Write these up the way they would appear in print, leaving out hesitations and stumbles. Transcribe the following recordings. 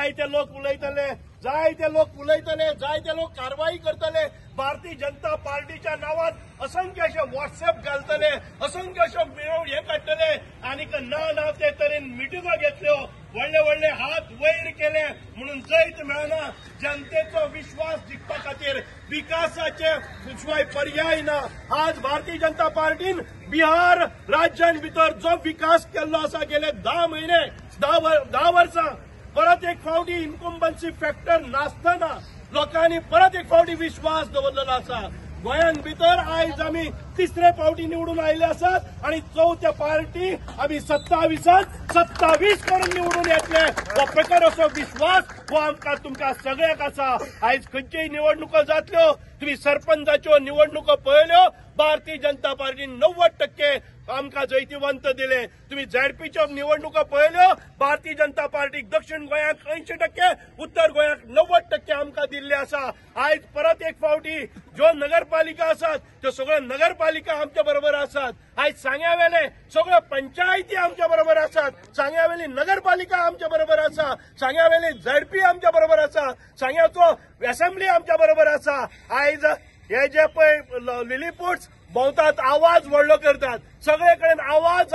जायते लोक उलयतले, जायते लोक कारवाई करतले, भारतीय जनता पार्टीच्या नावात असंख्य असे व्हॉट्सअप घालतले, असंख्य अशे हे काढतले आणि ना ते तरेन मिटिंगो घेतल्यो, व्हडले हात वयर केले म्हणून जैत मेळना. जनतेचो विश्वास जिखपा खातीर विकासाचे शिवाय पर्याय ना. आज भारतीय जनता पार्टीन बिहार राज्यां भितर जो विकास केल्लो आसा गेले 10 महिने 10 वर्सां, परत एक फावटी इन्कम्बन्सी फॅक्टर नासतना लोकांनी परत एक फावटी विश्वास दवरलेलो आसा. गोंयान भितर आयज आमी तिसरे फावटी निवडून आयले आसात आणि चौथ्या पार्टी आमी 27 करून निवडून येतले. हो प्रकार असो विश्वास हो आमकां तुमकां सगळ्याक आसा. आयज खंयच्योय निवडणुको जातल्यो, तुम्ही सरपंचाच्यो निवडणुको पळयल्यो, भारतीय जनता पार्टीन 90% आमकां जैतिवंत दिले. तुम्ही झेडपीच्यो निवडणुको पळयल्यो, भारतीय जनता पार्टीक दक्षिण गोंयाक 80%, उत्तर गोंयाक 90% आमकां दिल्ले आसा. आयज परत एक फावटी ज्यो नगरपालिका आसात त्यो सगळ्यो नगरपालिका आमच्या बरोबर आसात. आयज सांग्यावेले सगळ्यो पंचायती आमच्या बरोबर आसात. सांग्यावेली नगरपालिका आमच्या बरोबर आसा. सांग्यावेली झेडपी आमच्या बरोबर आसा. सांग्याचो असेंब्ली आमच्या बरोबर आसा. आयज हे जे पळय लिलीपुट्स भोंवतात, आवाज व्हडलो करतात, सगळे कडेन आवाज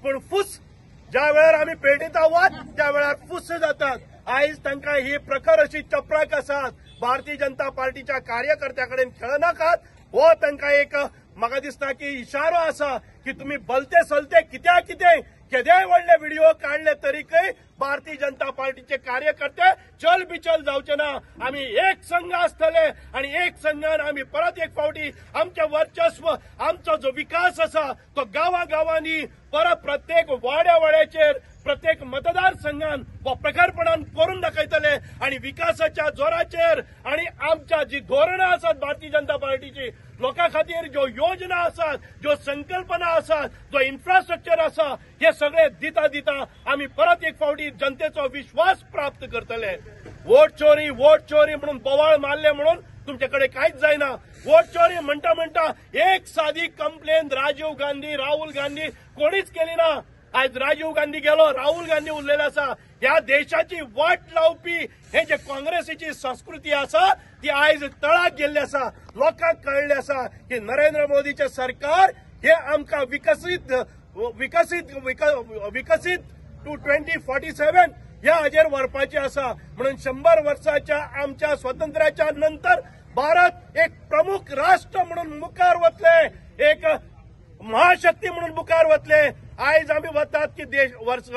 पण फुस ज्या वेळार आमी पेटयता आवाज त्या वेळार फुस जातात. आयज तांकां ही प्रखर अशी चपराक आसात. भारतीय जनता पार्टीच्या कार्यकर्त्यां कडेन खेळनाकात. हो तांकां एक म्हाका दिसता की इशारो आसा की तुम्ही भलते सलते केदेय व्हडले व्हिडिओ काढले तरीकय भारतीय जनता पार्टीचे कार्यकर्ते चल बिचल जावचे ना. आम्ही एक संघ आसतले आणि एक संघान आम्ही परत एक फावटी आमचे वर्चस्व, आमचो जो विकास आसा तो गावागावांनी परत प्रत्येक वाड्याचेर प्रत्येक मतदारसंघान व प्रखरपणान करून दाखयतले आणि विकासाच्या जोराचेर आणि आमच्या जी धोरणां आसात भारतीय जनता पार्टीची, लोकां खातीर ज्यो योजना आसात, ज्यो संकल्पना आसात, जो इन्फ्रास्ट्रक्चर आसा, हे सगळे दिता आम्ही परत एक फावटी जनतेचो विश्वास प्राप्त करतले. वोट चोरी म्हणून बोवाळ मारले म्हणून तुमच्याकडे काहीच जायना. वोट चोरी म्हणटा एक साधी कंप्लेन राजीव राहुल गांधी कोणीच केली ना. आज राजीव गांधी गेलो, राहुल गांधी उरलेला आसा. ह्या देशाची वाट लावपी हे जे काँग्रेसीची संस्कृती आसा ती आयज तळाक गेल्ली आसा. लोकांक कळले आसा की नरेंद्र मोदीचे सरकार हे आमकां विकसित टू 2047 ह्या हाजेर व्हरपाचे आसा. म्हणून 100 वर्साच्या आमच्या स्वातंत्र्याच्या नंतर भारत एक प्रमुख राष्ट्र म्हणून मुखार वतले, एक महाशक्ती म्हणून मुखार वतले. आयज आमी वतात की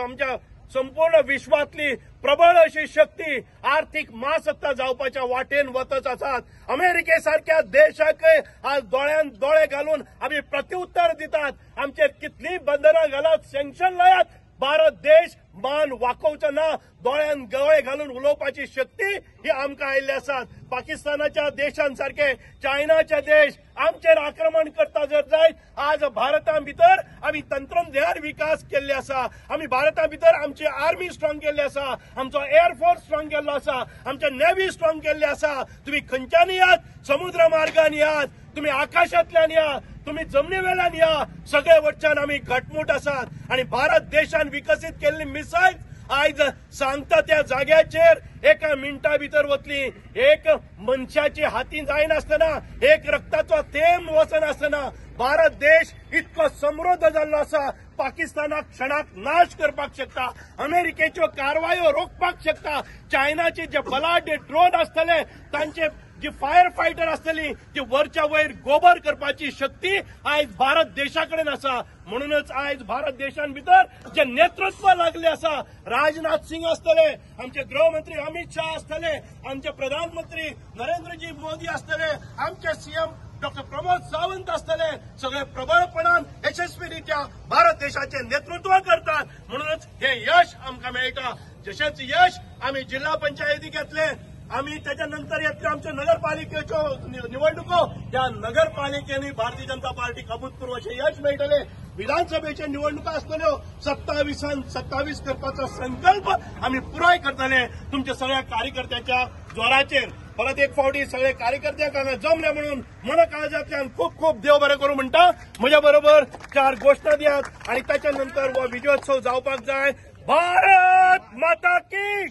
आमच्या संपूर्ण विश्वातली प्रबळ अशी शक्ती आर्थिक महासत्ता जावपाच्या वाटेन वतच आसात. अमेरिकेसारख्या देशाकय आज दोळ्यान दोळे घालून आमी प्रत्युत्तर दितात. आमचेर कितलीय बंधनां घालात, सँक्शन लायात, भारत देश मान वाकोवचो ना. दोळ्यान दोळे घालून उलोवपाची शक्ती ही आमकां आयिल्ली आसात. पाकिस्तानाच्या देशांसारखे चायनाचे देश आमचेर आक्रमण करता जर जायत, आज भारता भितर आमी तंत्रज्ञान विकास केल्ले आसा. आमी भारता भितर आमची आर्मी स्ट्रॉंग केल्ली आसा, आमचो एअरफोर्स स्ट्रॉंग केल्लो आसा, आमचे नेव्ही स्ट्रॉंग केल्ले आसा. तुम्ही खंयच्यानी यात, समुद्र मार्गान यात, तुम्ही आकाशांतल्यान या, तुम्ही जमनीवेल्यान या, सगळे वटच्यान आमी घटमूट आसात. आणि भारत देशान विकसित केल्ली मिसायल आयज सांगता त्या जाग्याचेर एका मिनटा भितर वतली. एक मनशाची हाती जायनासतना, एक रक्ताचो थेंब वचनासतना भारत देश इतको समृद्ध जाल्लो आसा. पाकिस्तानाक क्षणाक नाश करपाक शकता, अमेरिकेच्यो कारवायो रोखपाक शकता, चायनाचे जे बलाढ्य ड्रोन आसतले तांचे जी फायर फायटर आसतली ती वरच्या वयर गोबर करपाची शक्ती आयज भारत देशाकडेन आसा. म्हणूनच आयज भारत देशान भितर जे नेतृत्व लागले आसा, राजनाथ सिंग आसतले, आमचे गृहमंत्री अमित शाह आसतले, आमचे प्रधानमंत्री नरेंद्रजी मोदी आसतले, आमचे सीएम डॉक्टर प्रमोद सावंत आसतले, सगळे प्रबळपणान यशस्वीरित्या भारत देशाचे नेतृत्व करतात. म्हणूनच हे यश आमकां मेळटा. जशेंच यश आमी जिल्हा पंचायती घेतले, आम्ही त्याच्यानंतर येतल्यो आमच्या नगरपालिकेच्यो निवडणुको, त्या नगरपालिकेनी भारतीय जनता पार्टीक अभूतपूर्व अशें यश मेळटले. विधानसभेच्या निवडणुका आसतल्यो 27 करपाचो संकल्प आम्ही पुराय करतले तुमच्या सगळ्या कार्यकर्त्यांच्या जोराचेर. परत एक फावटी सगळे कार्यकर्त्यांक हांगा जमले म्हणून मन काळजांतल्यान खूप खूप देव बरें करूं म्हणटा. म्हज्या बरोबर 4 घोषणा दियात आणि त्याच्यानंतर हो विजयोत्सव जावपाक जाय. भारत माता की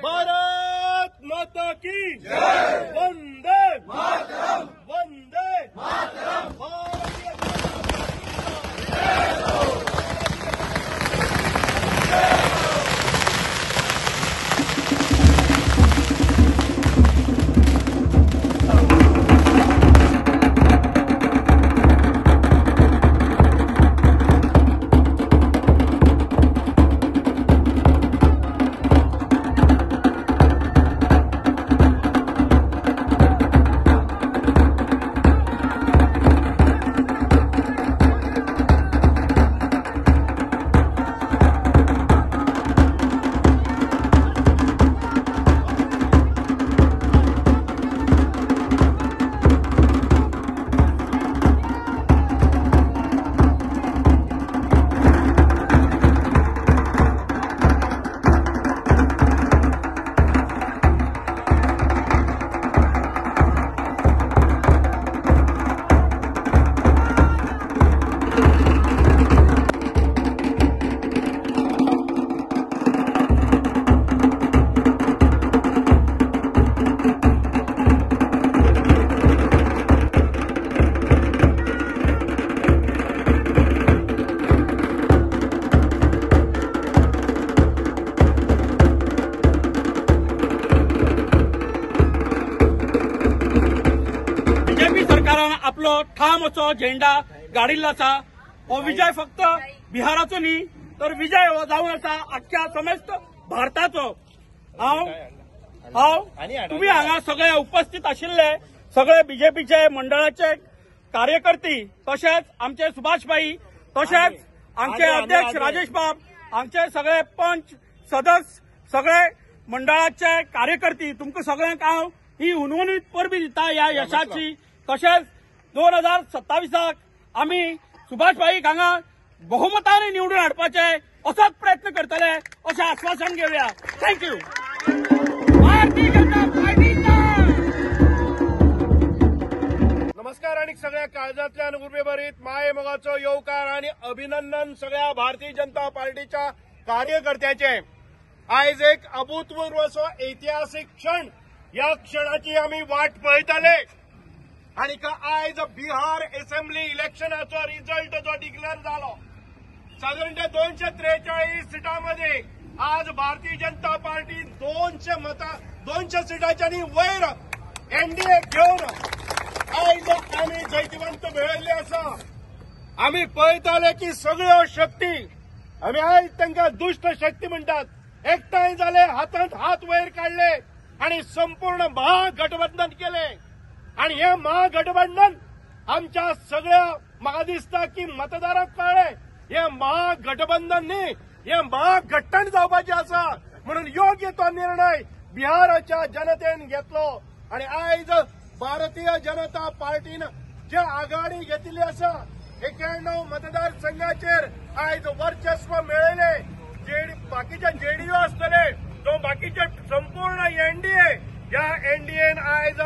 भारत माता की वंदे वंदे भारतीय आपलो ठाम असो झेंडा गाडिल्लो आसा. हो विजय फक्त बिहाराचो न्ही तर विजय हो जावन आसा अख्ख्या समेस्त भारताचो. तुम्ही हांगा सगळे उपस्थित आशिल्ले सगळे बीजेपीचे मंडळाचे कार्यकर्ते तशेंच आमचे सुभाष भाई तशेंच आमचे अध्यक्ष राजेश बाब आमचे सगळे पंच सदस्य सगळे मंडळाचे कार्यकर्ते तुमकां सगळ्यांक हांव ही उनवणीत परबी दिता ह्या यशाची. तशेंच 2027 आमी सुभाष भाईक हांगा बहुमताने निवडून हाडपाचे असोच प्रयत्न करतले अशें आश्वासन घेवया. थँक्यू. भारतीय जनता पार्टीचा नमस्कार आणि सगळ्या काळजातल्यान उर्बेभरीत माये मोगाचो येवकार आणि अभिनंदन सगळ्या भारतीय जनता पार्टीच्या कार्यकर्त्याचे. आयज एक अभूतपूर्व असो ऐतिहासिक क्षण या क्षणाची आम्ही वाट पळयताले आणि आयज बिहार असेंब्ली इलेक्शनाचो रिझल्ट जो डिक्लेअर झालो साधारणतः 243 सीटांमध्ये आज भारतीय जनता पार्टी 200 सीटांच्या वयर एनडीए घेऊन आयज आम्ही जैतिवंत मेळयल्ले आसा. आम्ही पळयताले की सगळ्यो शक्ती आम्ही आयज तांकां दुष्ट शक्ती म्हणटात एकठांय जाले हातांत हात वयर काढले आणि संपूर्ण महागठबंधन केले. आणि हे महागठबंधन आमच्या सगळ्या म्हाका दिसता की मतदारांक कळ्ळें हे महागठबंधन न्ही हे महागठ्ठण जावपाचें आसा म्हणून योग्य तो निर्णय बिहाराच्या जनतेन घेतलो. आणि आयज भारतीय जनता पार्टीन जे आघाडी घेतिल्ली आसा 91 मतदारसंघाचेर आयज वर्चस्व मेळयले. बाकीचे जेडीयू आसतले तो बाकीचे संपूर्ण एनडीए ह्या एनडीएन आयज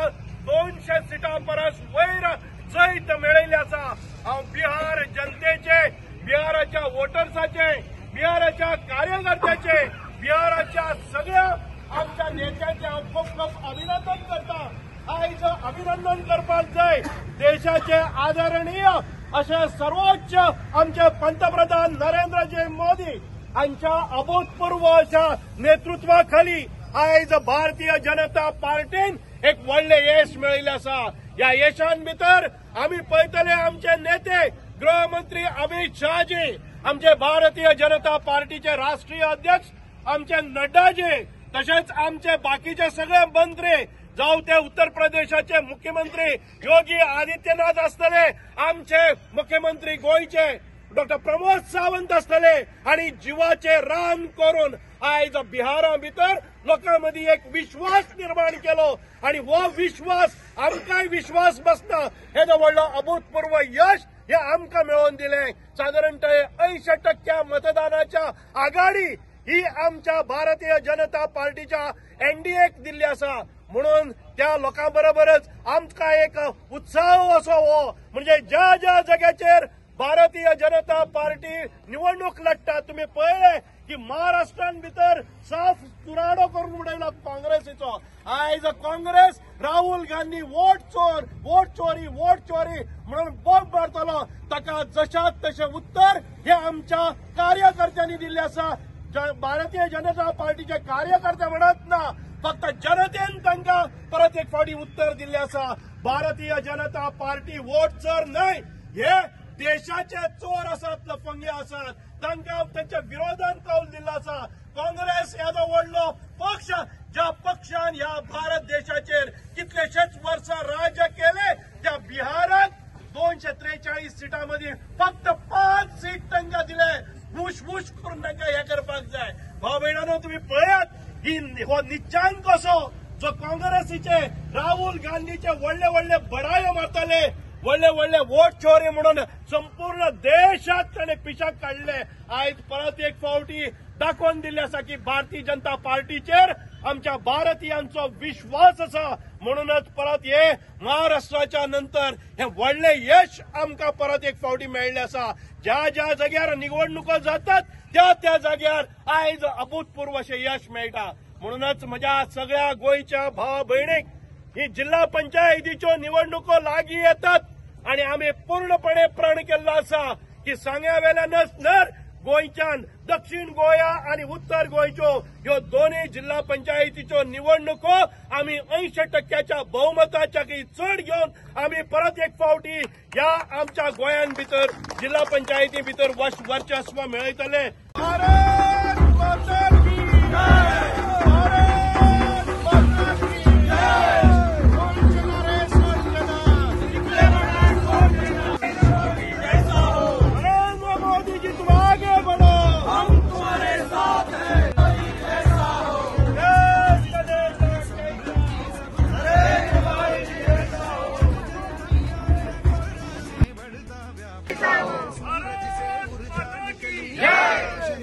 200 सीटां परस वयर जैत मेळयले आसा. हांव बिहार जनतेचे बिहाराच्या वोटर्साचे बिहाराच्या कार्यकर्त्याचे बिहाराच्या सगळ्या आमच्या नेत्यांचे हांव खूब खूब अभिनंदन करता. आयज अभिनंदन करपाक जाय देशाचे आदरणीय असे सर्वोच्च आमचे पंतप्रधान नरेंद्रजी मोदी हांच्या अभूतपूर्व अशा नेतृत्वाखाली आयज भारतीय जनता पार्टीन एक व्हडले यश मेळयले आसा. ह्या यशान भितर आम्ही पळयतले आमचे नेते गृहमंत्री अमित शहाजी आमचे भारतीय जनता पार्टीचे राष्ट्रीय अध्यक्ष आमचे नड्डाजी तसेच आमचे बाकीचे सगळे मंत्री जावं ते उत्तर प्रदेशाचे मुख्यमंत्री योगी आदित्यनाथ आसतले आमचे मुख्यमंत्री गोयचे डॉक्टर प्रमोद सावंत आसतले आणि जीवाचे रान करून आयज बिहारा भितर लोकां मदीं एक विश्वास निर्माण केलो आणि हो विश्वास आमकांय विश्वास बसता हेजो व्हडलो अभूतपूर्व यश हे आमकां मेळोवन दिलें. साधारणतः 80% मतदानाच्या आघाडी ही आमच्या भारतीय जनता पार्टीच्या एनडीएक दिल्ली आसा. म्हणून त्या लोकांबरोबरच आमकां एक उत्साह असो हो म्हणजे ज्या ज्या जाग्याचेर भारतीय जनता पार्टी निवडणूक लढटा तुम्ही पळयलें की महाराष्ट्रान भितर साफ तुराडो करून उडयला काँग्रेसीचो. आयज काँग्रेस राहुल गांधी वोट चोरी म्हणून बोब मारतलो. ताका जशाक तशें उत्तर हे आमच्या कार्यकर्त्यांनी दिल्ले आसा. भारतीय जनता पार्टीचे कार्यकर्ते म्हणत ना, फक्त जनतेन तांकां परत एक फावटी उत्तर दिल्ले आसा. भारतीय जनता पार्टी वोट चोर न्हय, हे देशाचे चोर आसात, लफंगे आसात. तांकां तांच्या विरोधात कौल दिल्लो आसा. काँग्रेस येदो व्हडलो पक्ष, ज्या पक्षान ह्या भारत देशाचेर कितलेशेच वर्सां राज्य केले, त्या बिहारात 243 सिटांमदी फक्त 5 सीट तांकां दिले. वूश करून तांकां हे करपाक जाय. भाव भयणांनो, तुम्ही पळयात हो निच्चांक कसो जो काँग्रेसीचे राहुल गांधीचे व्हडले बडायो मारतले, व्हडले वोट चोरी म्हणून संपूर्ण देशात ताणे पिशाक काढले. आयज परत एक फावटी दाखोवन दिल्ले आसा की भारतीय जनता पार्टीचेर आमच्या भारतीयांचो विश्वास आसा. म्हणूनच परत हे महाराष्ट्राच्या नंतर हे व्हडले यश आमकां परत एक फावटी मेळ्ळें आसा. ज्या जाग्यार निवडणुको जातात त्या जाग्यार आयज अभूतपूर्व अशें यश मेळटा. म्हणूनच म्हज्या सगळ्या गोंयच्या भावा भयणीक ही जिल्हा पंचायतीच्यो निवडणुको लागीं येतात आणि आमी पूर्णपणे प्रण केल्लो आसा की सांग्यावेल्यानच नर गोंयच्यान दक्षिण गोंया आणि उत्तर गोंयच्यो ह्यो दोनूय जिल्हा पंचायतीच्यो निवडणुको आमी 80% बहुमताच्या चड घेवन आमी परत एक फावटी ह्या आमच्या गोंयान भितर जिल्हा पंचायती भितर वर्चस्व मेळयतले. भारत माता की जय! भारत माता की जय! नरेंद्र मोदी जी तुम आगे बढ़ो, हम तुम्हारे साथ हैं. देश का नरेंद्र मोदी जी ऐसा हो. भारत माता की जय!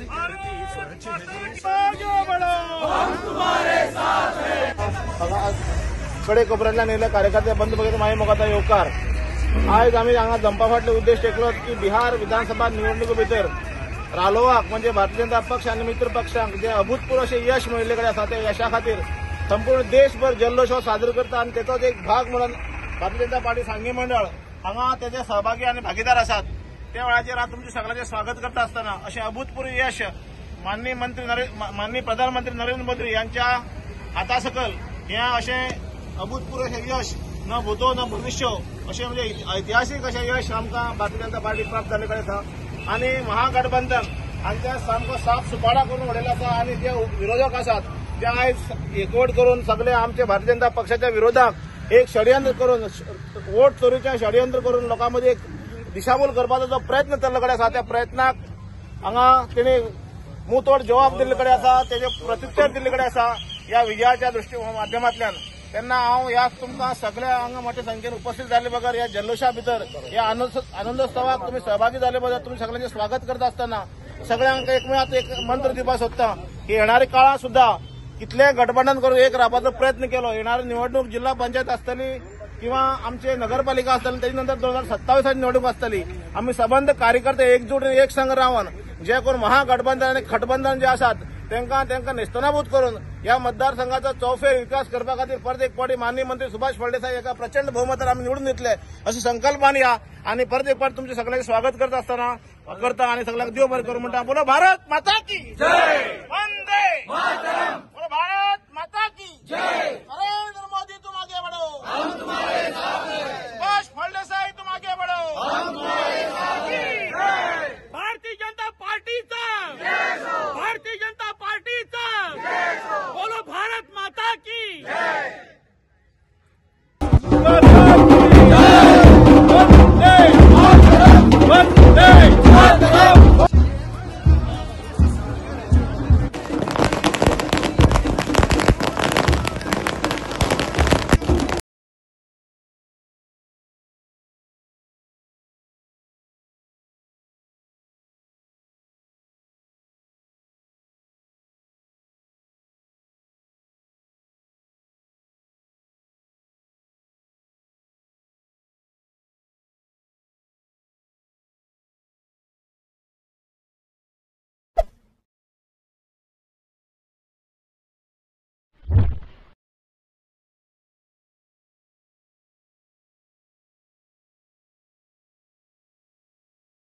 भारत माता की आगे बढ़ो, हम तुम्हारे साथ हैं. कडे कोपऱ्यातल्या नेल्या कार्यकर्ते बंद बघितले मागीर म्हाका आतां येवकार. आयज आमी हांगा जमपा फाटले उद्देश टेकलो की बिहार विधानसभा निवडणुके भितर रालोवाक म्हणजे भारतीय जनता पक्ष आणि मित्र पक्षांक जे अभूतपूर्व अशें यश मेळिल्ले कडेन आसा त्या यशा खातीर संपूर्ण देशभर जल्लोष हो साजरो करता आणि तेचोच एक भाग म्हणून भारतीय जनता पार्टी सांगी मंडळ हांगा तेजे सहभागी आणि भागीदार आसात. त्या वेळाचेर हांव तुमचे सगळ्यांचे स्वागत करता आसतना अशें अभूतपूर्व यश माननीय प्रधानमंत्री नरेंद्र मोदी यांच्या हाता सकल हें अशें अभूतपूर्व अशें यश न भूतो न भविष्य अशें म्हणजे ऐतिहासीक अशें यश आमकां भारतीय जनता पार्टी प्राप्त जाल्ले कडेन आसा. आनी महागठबंधन हांच्या सामको साफ सुपारा करून उडयलो आसा. आनी जे विरोधक आसात ते आयज एकवट करून सगळे आमचे भारतीय जनता पक्षाच्या विरोधाक एक षडयंत्र करून वोट चोरीचें षडयंत्र करून लोकां मदीं एक दिशाभूल करपाचो जो प्रयत्न चल्ले कडेन आसा त्या प्रयत्नाक हांगा तेणी मुतोड जबाब दिल्ले कडेन आसा, तेजे प्रत्युत्तर दिल्ले कडेन आसा ह्या विजयाच्या माध्यमांतल्यान. तेन्ना हांव ह्या तुमकां सगळ्या हांगा मोठ्या संख्येन उपस्थित जाल्ले बगर ह्या जल्लोषा भितर ह्या आनंदोत्सवाक तुमी सहभागी जाल्ले बद्दल तुमी सगळ्यांचे स्वागत करता आसतना सगळ्यांक एकमेकांत एक मंत्र दिवपाक सोदता की येणाऱ्या काळात सुद्धा कितले गठबंधन करून एक रावपाचो प्रयत्न केलो. येणारी निवडणूक जिल्हा पंचायत आसतली किंवा आमचे नगरपालिका आसतली, तेजे नंतर 2027 निवडणूक आसतली. आमी सबंद कार्यकर्ते एकजूट एक संघ रावन जे करून महागठबंधन आणि खटबंधन जे आसात तांकां नेस्तनाबूत करून ह्या मतदारसंघाचा चौफेर विकास करपा खातीर परत एक फावटी माननीय मंत्री सुभाष फळदेसाय एका प्रचंड बहुमतान आमी निवडून दितले अशी संकल्पना या. आणि परत एक फावटी तुमचे सगळ्यांचे स्वागत करता आसतना करता आणि सगळ्यांक देव बरें करूं म्हणटा. बोलो भारत माता की जय! वंदे मातरम! बोलो भारत माता की जय!